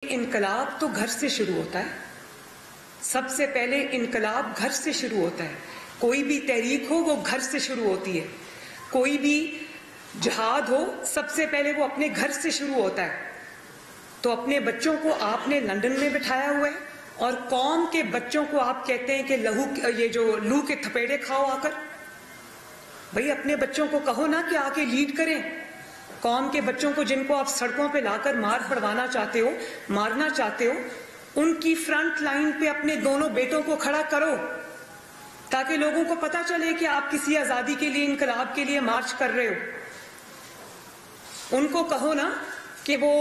انقلاب تو گھر سے شروع ہوتا ہے. سب سے پہلے انقلاب گھر سے شروع ہوتا ہے. کوئی بھی تحریک ہو وہ گھر سے شروع ہوتی ہے. کوئی بھی جہاد ہو سب سے پہلے وہ اپنے گھر سے شروع ہوتا ہے. تو اپنے بچوں کو آپ نے لندن میں بٹھایا ہوا ہے اور قوم کے بچوں کو آپ کہتے ہیں کہ یہ جو لو کے تھپیڑے کھاؤ آ کر. بھئی اپنے بچوں کو کہو نا کہ آ کے لیڈ کریں. قوم کے بچوں کو جن کو آپ سڑکوں پہ لا کر مار پڑوانا چاہتے ہو, مارنا چاہتے ہو, ان کی فرنٹ لائن پہ اپنے دونوں بیٹوں کو کھڑا کرو تاکہ لوگوں کو پتا چلے کہ آپ کسی آزادی کے لیے, انقلاب کے لیے مارچ کر رہے ہو. ان کو کہو نا کہ وہ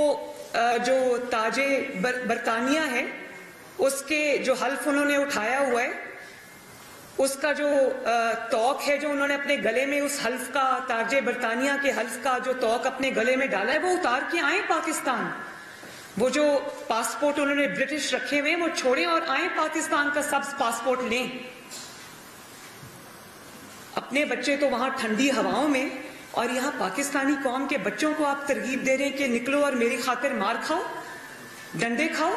جو تاج برطانیہ ہے اس کے جو حلف انہوں نے اٹھایا ہوا ہے, اس کا جو توق ہے جو انہوں نے اپنے گلے میں, اس حلف کا, تاج برطانیہ کے حلف کا جو توق اپنے گلے میں ڈالا ہے وہ اتار کے آئیں پاکستان. وہ جو پاسپورٹ انہوں نے برٹش رکھے ہوئے وہ چھوڑیں اور آئیں پاکستان کا سبز پاسپورٹ لیں. اپنے بچے تو وہاں ٹھنڈی ہواؤں میں, اور یہاں پاکستانی قوم کے بچوں کو آپ ترغیب دے رہے ہیں کہ نکلو اور میری خاطر مار کھاؤ, ڈنڈے کھاؤ.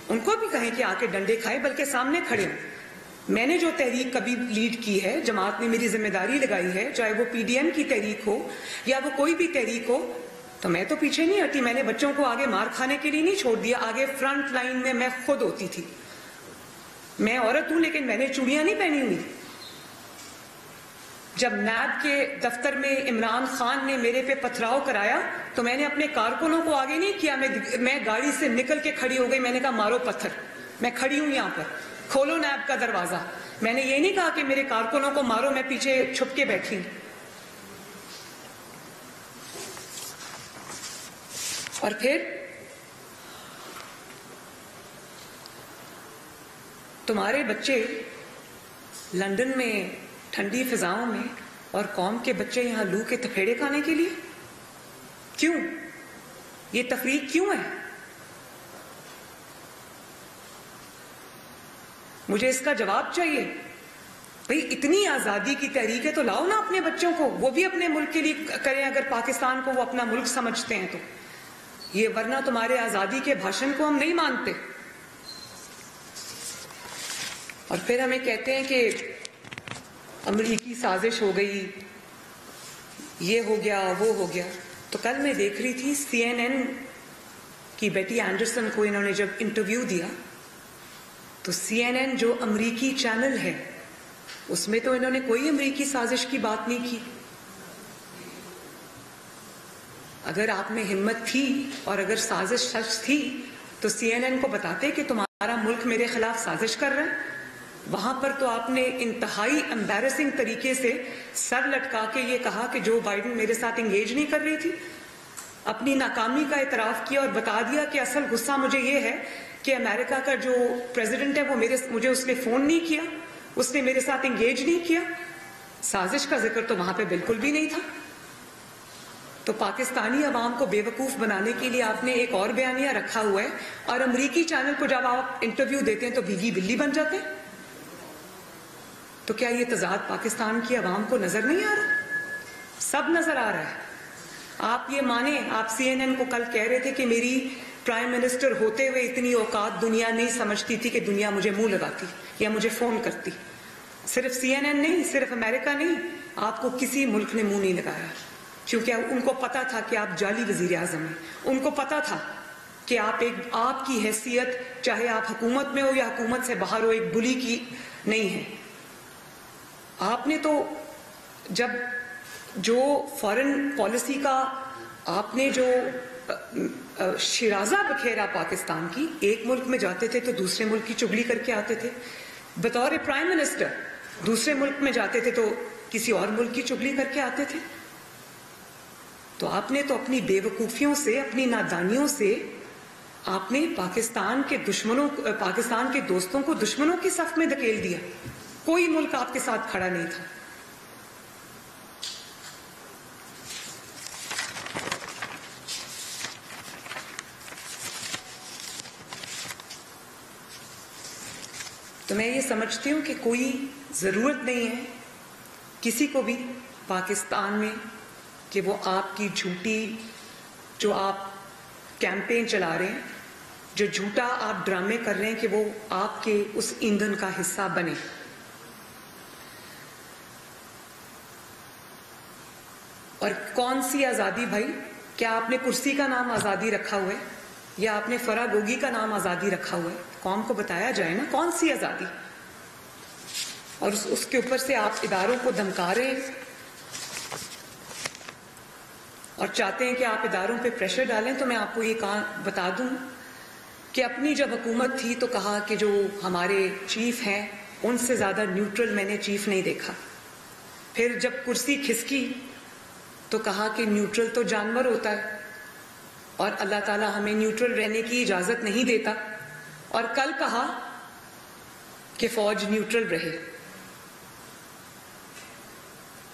ان کو بھی کہیں کہ آ کے ڈنڈے کھائیں, بلکہ سامنے کھڑے ہوں. میں نے جو تحریک کبھی لیڈ کی ہے, جماعت نے میری ذمہ داری لگائی ہے, چاہے وہ پی ڈی ایم کی تحریک ہو یا وہ کوئی بھی تحریک ہو, تو میں تو پیچھے نہیں ہٹی. میں نے بچوں کو آگے مار کھانے کے لیے نہیں چھوڑ دیا. آگے فرنٹ لائن میں خود ہوتی تھی. میں عورت ہوں لیکن میں نے چوڑیاں نہیں پہنی ہوئی. جب نیب کے دفتر میں عمران خان نے میرے پہ پتھراؤ کرایا تو میں نے اپنے کارکنوں کو آگے نہیں کیا. میں گاڑی سے نکل کے کھڑی ہو گئی. میں نے کہا مارو پتھر, میں کھڑی ہوں یہاں پر, کھولو نیب کا دروازہ. میں نے یہ نہیں کہا کہ میرے کارکنوں کو مارو, میں پیچھے چھپ کے بیٹھی ہوں. اور پھر تمہارے بچے لندن میں ٹھنڈی فضاؤں میں, اور قوم کے بچے یہاں لو کے تھپیڑے کھانے کے لیے کیوں؟ یہ تفریق کیوں ہے؟ مجھے اس کا جواب چاہیے. بھئی اتنی آزادی کی تحریک ہے تو لاؤ نا اپنے بچوں کو, وہ بھی اپنے ملک کے لیے کریں اگر پاکستان کو وہ اپنا ملک سمجھتے ہیں تو. یہ ورنہ تمہارے آزادی کے بھاشن کو ہم نہیں مانتے. اور پھر ہمیں کہتے ہیں کہ امریکی سازش ہو گئی, یہ ہو گیا, وہ ہو گیا. تو کل میں دیکھ رہی تھی CNN کی بیٹی اینڈرسن کو انہوں نے جب انٹرویو دیا تو CNN جو امریکی چینل ہے اس میں تو انہوں نے کوئی امریکی سازش کی بات نہیں کی. اگر آپ میں ہمت تھی اور اگر سازش سچ تھی تو CNN کو بتاتے کہ تمہارا ملک میرے خلاف سازش کر رہا ہے. وہاں پر تو آپ نے انتہائی امبیرسنگ طریقے سے سر لٹکا کے یہ کہا کہ جو بائیڈن میرے ساتھ انگیج نہیں کر رہی تھی. اپنی ناکامی کا اعتراف کیا اور بتا دیا کہ اصل غصہ مجھے یہ ہے کہ امریکہ کا جو پریزیڈنٹ ہے وہ مجھے اس نے فون نہیں کیا, اس نے میرے ساتھ انگیج نہیں کیا. سازش کا ذکر تو وہاں پہ بالکل بھی نہیں تھا. تو پاکستانی عوام کو بے وقوف بنانے کے لیے آپ نے ایک اور بیانیہ رکھا ہوا ہے, اور امریکی چینل کو جب آپ انٹرویو دیتے ہیں تو بھیگی بلی بن جاتے ہیں. تو کیا یہ تضاد پاکستان کی عوام کو نظر نہیں آ رہا؟ سب نظر آ رہا ہے. آپ یہ مانیں, آپ CNN کو کل کہہ رہے تھے کہ میری پرائم منسٹر ہوتے ہوئے اتنی اوقات دنیا نہیں سمجھتی تھی کہ دنیا مجھے منہ لگاتی یا مجھے فون کرتی. صرف CNN نہیں, صرف امریکہ نہیں, آپ کو کسی ملک نے منہ نہیں لگایا, کیونکہ ان کو پتا تھا کہ آپ جعلی وزیر اعظم ہیں. ان کو پتا تھا کہ آپ کی حیثیت چاہے آپ حکومت میں ہو یا حکومت سے باہر ہو ایک بلی کی نہیں ہے. آپ نے تو جب جو فارن پالیسی کا آپ نے جو شیرازہ بکھیرا پاکستان کی, ایک ملک میں جاتے تھے تو دوسرے ملک کی چگلی کر کے آتے تھے. بطور پرائم منسٹر دوسرے ملک میں جاتے تھے تو کسی اور ملک کی چگلی کر کے آتے تھے. تو آپ نے تو اپنی بے وقوفیوں سے, اپنی نادانیوں سے آپ نے پاکستان کے دوستوں کو دشمنوں کی صف میں دھکیل دیا. کوئی ملک آپ کے ساتھ کھڑا نہیں تھا. تو میں یہ سمجھتی ہوں کہ کوئی ضرورت نہیں ہے کسی کو بھی پاکستان میں کہ وہ آپ کی جھوٹی جو آپ کیمپین چلا رہے ہیں جو جھوٹا آپ ڈرامے کر رہے ہیں کہ وہ آپ کے اس ایندھن کا حصہ بنے. اور کون سی آزادی بھائی؟ کیا آپ نے کرسی کا نام آزادی رکھا ہوا ہے یا آپ نے فراگوگی کا نام آزادی رکھا ہوا ہے؟ قوم کو بتایا جائے نا کون سی آزادی. اور اس کے اوپر سے آپ اداروں کو دھمکا رہے ہیں اور چاہتے ہیں کہ آپ اداروں پہ پریشر ڈالیں. تو میں آپ کو یہ بتا دوں کہ اپنی جب حکومت تھی تو کہا کہ جو ہمارے چیف ہیں ان سے زیادہ نیوٹرل میں نے چیف نہیں دیکھا. پھر جب کرسی کھسکی تو کہا کہ نیوٹرل تو جانور ہوتا ہے اور اللہ تعالیٰ ہمیں نیوٹرل رہنے کی اجازت نہیں دیتا. اور کل کہا کہ فوج نیوٹرل رہے.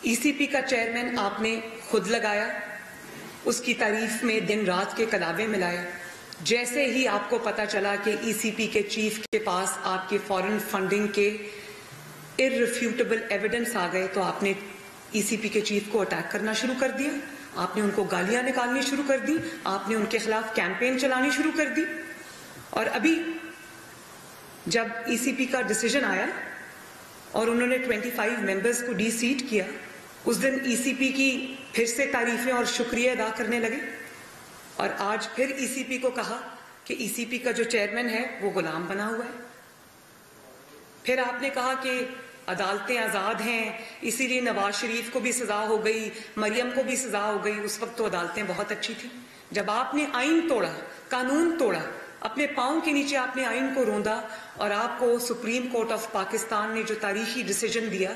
ای سی پی کا چیئرمین آپ نے خود لگایا, اس کی تعریف میں دن رات کے کلابے ملائے. جیسے ہی آپ کو پتا چلا کہ ای سی پی کے چیف کے پاس آپ کے فارن فنڈنگ کے irrefutable ایویڈنس آ گئے تو آپ نے ای سی پی کے چیف کو اٹیک کرنا شروع کر دیا. آپ نے ان کو گالیاں نکالنی شروع کر دی, آپ نے ان کے خلاف کیمپین چلانی شروع کر دی. اور ابھی جب ای سی پی کا ڈیسیجن آیا اور انہوں نے 25 ممبرز کو ڈی سیٹ کیا, اس دن ای سی پی کی پھر سے تعریفیں اور شکریہ ادا کرنے لگے. اور آج پھر ای سی پی کو کہا کہ ای سی پی کا جو چیئرمین ہے وہ غلام بنا ہوا ہے. پھر آپ نے کہا کہ عدالتیں آزاد ہیں, اسی لیے نواز شریف کو بھی سزا ہو گئی, مریم کو بھی سزا ہو گئی. اس وقت تو عدالتیں بہت اچھی تھیں. جب آپ نے آئین توڑا, قانون توڑا, اپنے پاؤں کے نیچے آپ نے آئین کو روندا اور آپ کو سپریم کورٹ آف پاکستان نے جو تاریخی ڈیسیجن دیا,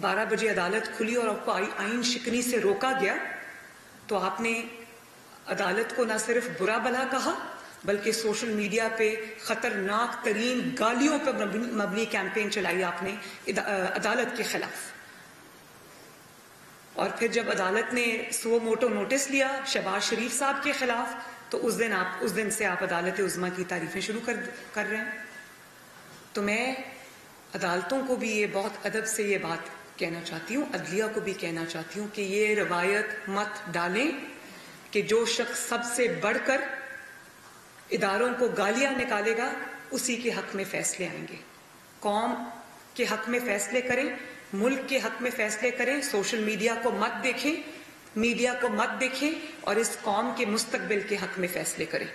12 بجے عدالت کھلی اور آپ کو آئین شکنی سے روکا گیا, تو آپ نے عدالت کو نہ صرف برا بھلا کہا بلکہ سوشل میڈیا پہ خطرناک ترین گالیوں پر مبنی کیمپین چلائی آپ نے عدالت کے خلاف. اور پھر جب عدالت نے سو موٹو نوٹس لیا شہباز شریف صاحب کے خلاف تو اس دن سے آپ عدالت عظمیٰ کی تعریفیں شروع کر رہے ہیں. تو میں عدالتوں کو بھی یہ بہت ادب سے یہ بات کہنا چاہتی ہوں, عدلیہ کو بھی کہنا چاہتی ہوں کہ یہ روایت مت ڈالیں کہ جو شخص سب سے بڑھ کر اداروں کو گالیاں نکالے گا اسی کے حق میں فیصلے آئیں گے. قوم کے حق میں فیصلے کریں, ملک کے حق میں فیصلے کریں. سوشل میڈیا کو مت دیکھیں, میڈیا کو مت دیکھیں اور اس قوم کے مستقبل کے حق میں فیصلے کریں.